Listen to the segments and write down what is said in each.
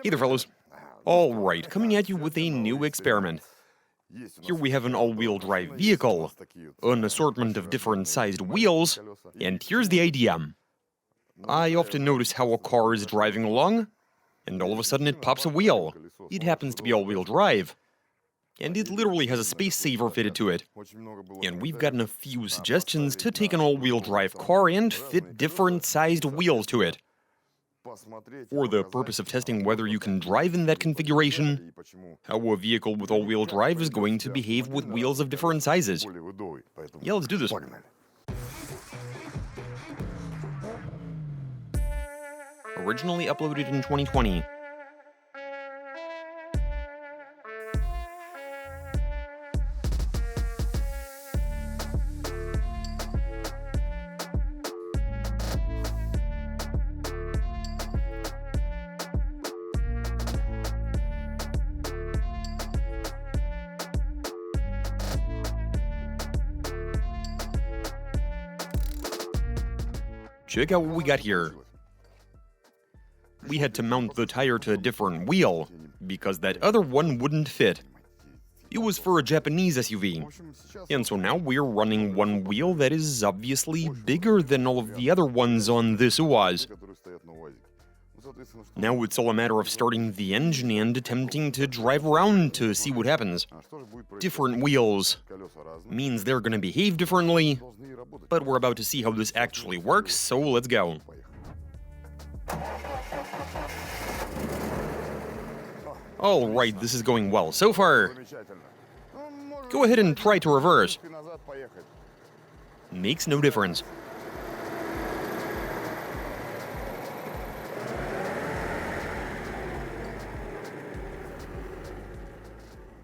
Hey there, fellas. Alright, coming at you with a new experiment. Here we have an all-wheel drive vehicle, an assortment of different sized wheels, and here's the idea. I often notice how a car is driving along, and all of a sudden it pops a wheel. It happens to be all-wheel drive, and it literally has a space saver fitted to it. And we've gotten a few suggestions to take an all-wheel drive car and fit different sized wheels to it, for the purpose of testing whether you can drive in that configuration, how a vehicle with all-wheel drive is going to behave with wheels of different sizes. Yeah, let's do this. Originally uploaded in 2020. Check out what we got here. We had to mount the tire to a different wheel, because that other one wouldn't fit. It was for a Japanese SUV. And so now we're running one wheel that is obviously bigger than all of the other ones on this UAZ. Now it's all a matter of starting the engine and attempting to drive around to see what happens. Different wheels means they're gonna behave differently, but we're about to see how this actually works, so let's go. Alright, this is going well so far. Go ahead and try to reverse. Makes no difference.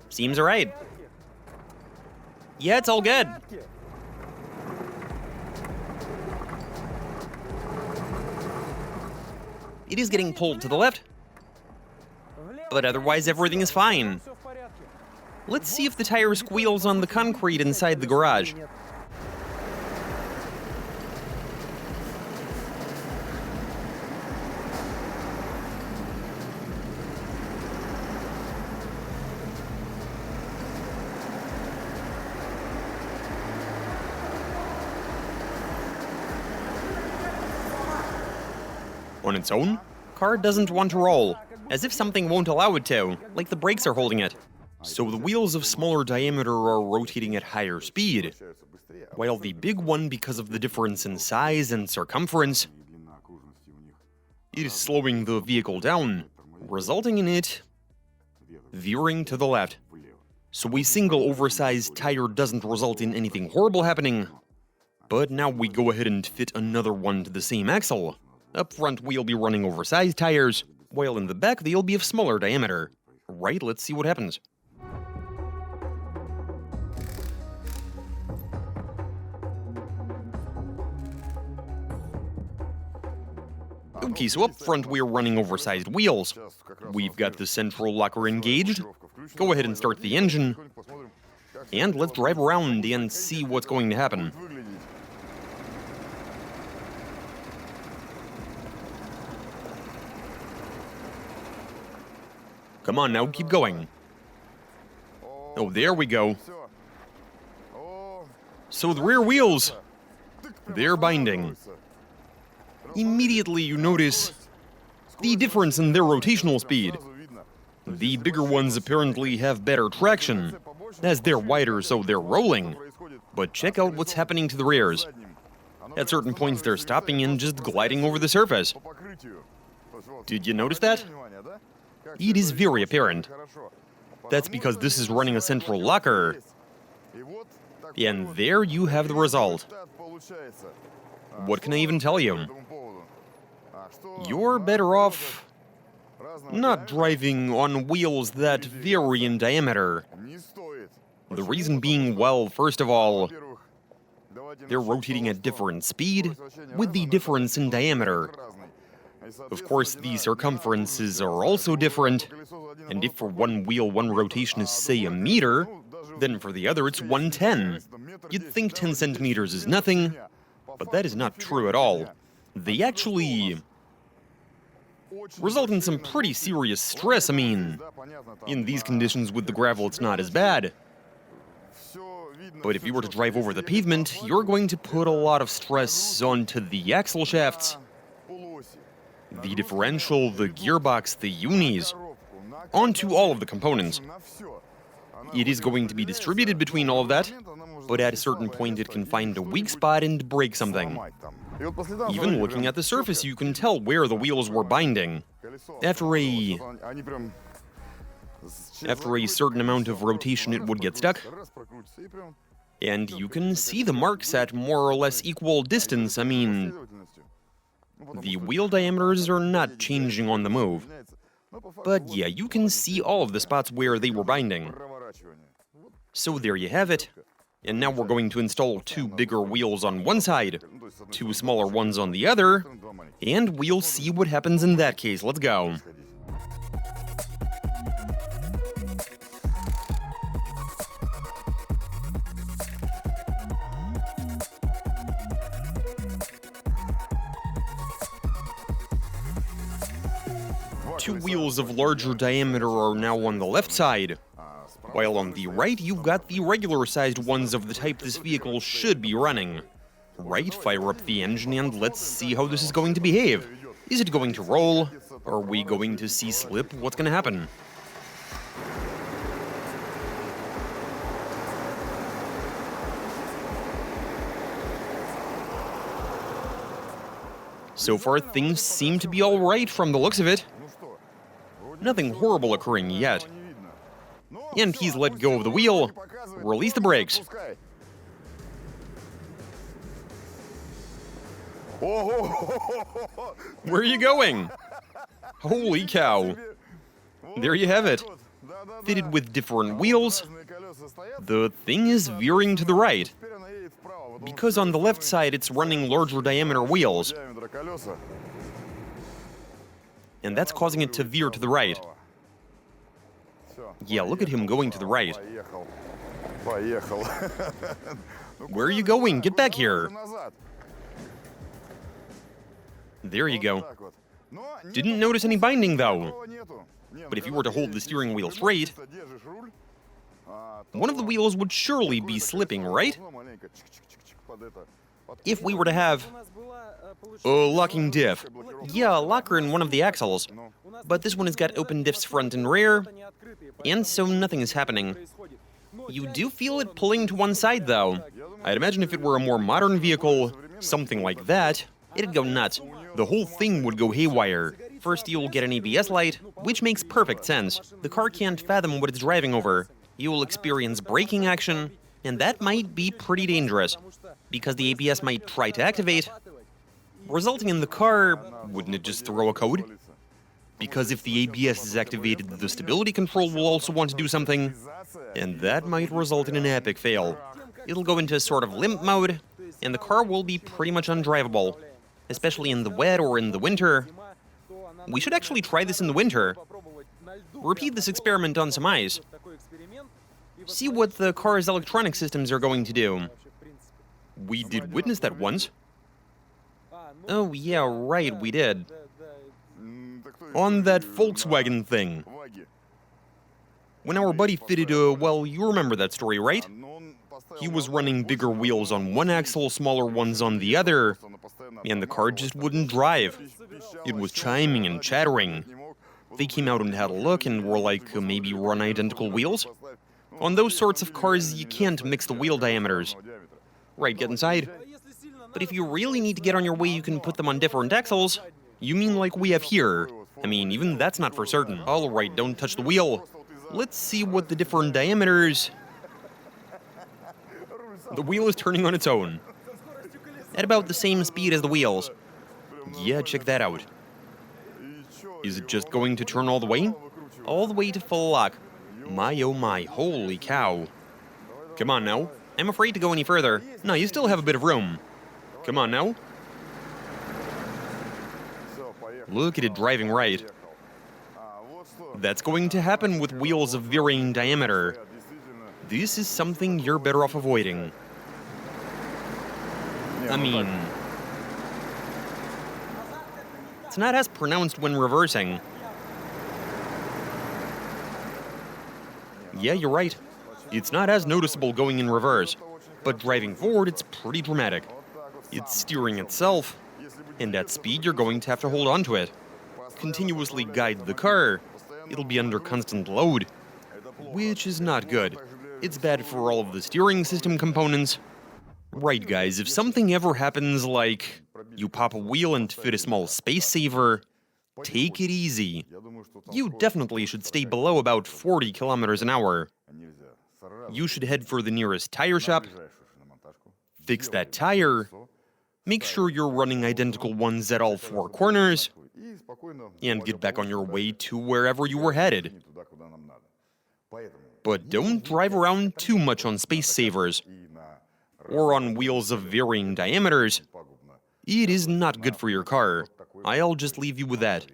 Seems alright. Yeah, it's all good. It is getting pulled to the left, but otherwise everything is fine. Let's see if the tire squeals on the concrete inside the garage. On its own, car doesn't want to roll, as if something won't allow it to, like the brakes are holding it. So the wheels of smaller diameter are rotating at higher speed, while the big one, because of the difference in size and circumference, it is slowing the vehicle down, resulting in it veering to the left. So a single oversized tire doesn't result in anything horrible happening, but now we go ahead and fit another one to the same axle. Up front, we'll be running oversized tires, while in the back, they'll be of smaller diameter. Right, let's see what happens. Okay, so up front, we're running oversized wheels. We've got the central locker engaged. Go ahead and start the engine. And let's drive around and see what's going to happen. Come on now, keep going. Oh, there we go. So the rear wheels, they're binding. Immediately you notice the difference in their rotational speed. The bigger ones apparently have better traction, as they're wider so they're rolling. But check out what's happening to the rears. At certain points they're stopping and just gliding over the surface. Did you notice that? It is very apparent. That's because this is running a central locker. And there you have the result. What can I even tell you? You're better off not driving on wheels that vary in diameter. The reason being, well, first of all, they're rotating at different speed with the difference in diameter. Of course, the circumferences are also different, and if for one wheel one rotation is, say, a meter, then for the other it's 1/10. You'd think 10 centimeters is nothing, but that is not true at all. They actually result in some pretty serious stress. I mean, in these conditions with the gravel, it's not as bad. But if you were to drive over the pavement, you're going to put a lot of stress onto the axle shafts, the differential, the gearbox, the unis, onto all of the components. It is going to be distributed between all of that, but at a certain point it can find a weak spot and break something. Even looking at the surface, you can tell where the wheels were binding. After a certain amount of rotation, it would get stuck. And you can see the marks at more or less equal distance. I mean, the wheel diameters are not changing on the move. But yeah, you can see all of the spots where they were binding. So there you have it. And now we're going to install 2 bigger wheels on one side, 2 smaller ones on the other, and we'll see what happens in that case. Let's go. Two wheels of larger diameter are now on the left side, while on the right you've got the regular-sized ones of the type this vehicle should be running. Right, fire up the engine and let's see how this is going to behave. Is it going to roll? Are we going to see slip? What's going to happen? So far, things seem to be alright from the looks of it. Nothing horrible occurring yet. And he's let go of the wheel. Release the brakes. Where are you going? Holy cow. There you have it. Fitted with different wheels, the thing is veering to the right. Because on the left side it's running larger diameter wheels. And that's causing it to veer to the right. Yeah, look at him going to the right. Where are you going? Get back here. There you go. Didn't notice any binding, though. But if you were to hold the steering wheel straight, one of the wheels would surely be slipping, right? If we were to have a locking diff. Yeah, a locker in one of the axles. But this one has got open diffs front and rear, and so nothing is happening. You do feel it pulling to one side, though. I'd imagine if it were a more modern vehicle, something like that, it'd go nuts. The whole thing would go haywire. First, you'll get an ABS light, which makes perfect sense. The car can't fathom what it's driving over. You'll experience braking action, and that might be pretty dangerous, because the ABS might try to activate, resulting in the car, wouldn't it just throw a code? Because if the ABS is activated, the stability control will also want to do something, and that might result in an epic fail. It'll go into sort of limp mode, and the car will be pretty much undrivable, especially in the wet or in the winter. We should actually try this in the winter. Repeat this experiment on some ice. See what the car's electronic systems are going to do. We did witness that once. Oh yeah, right, we did. On that Volkswagen thing. When our buddy fitted well, you remember that story, right? He was running bigger wheels on one axle, smaller ones on the other, and the car just wouldn't drive. It was chiming and chattering. They came out and had a look and were like, maybe run identical wheels? On those sorts of cars, you can't mix the wheel diameters. Right, get inside. But if you really need to get on your way, you can put them on different axles. You mean like we have here? I mean, even that's not for certain. All right, don't touch the wheel. Let's see what the different diameters... The wheel is turning on its own. At about the same speed as the wheels. Yeah, check that out. Is it just going to turn all the way? All the way to full lock. My oh my, holy cow. Come on now. I'm afraid to go any further. No, you still have a bit of room. Come on now. Look at it driving right. That's going to happen with wheels of varying diameter. This is something you're better off avoiding. I mean... It's not as pronounced when reversing. Yeah, you're right. It's not as noticeable going in reverse, but driving forward, it's pretty dramatic. It's steering itself, and at speed, you're going to have to hold on to it. Continuously guide the car. It'll be under constant load, which is not good. It's bad for all of the steering system components. Right, guys, if something ever happens like you pop a wheel and fit a small space saver, take it easy. You definitely should stay below about 40 kilometers an hour. You should head for the nearest tire shop, fix that tire, make sure you're running identical ones at all 4 corners, and get back on your way to wherever you were headed. But don't drive around too much on space savers, or on wheels of varying diameters. It is not good for your car. I'll just leave you with that.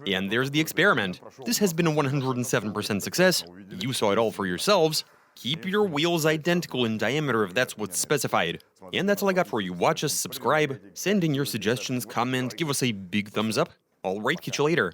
And there's the experiment. This has been a 107% success. You saw it all for yourselves. Keep your wheels identical in diameter if that's what's specified. And that's all I got for you. Watch us, subscribe, send in your suggestions, comment, give us a big thumbs up. Alright, catch you later.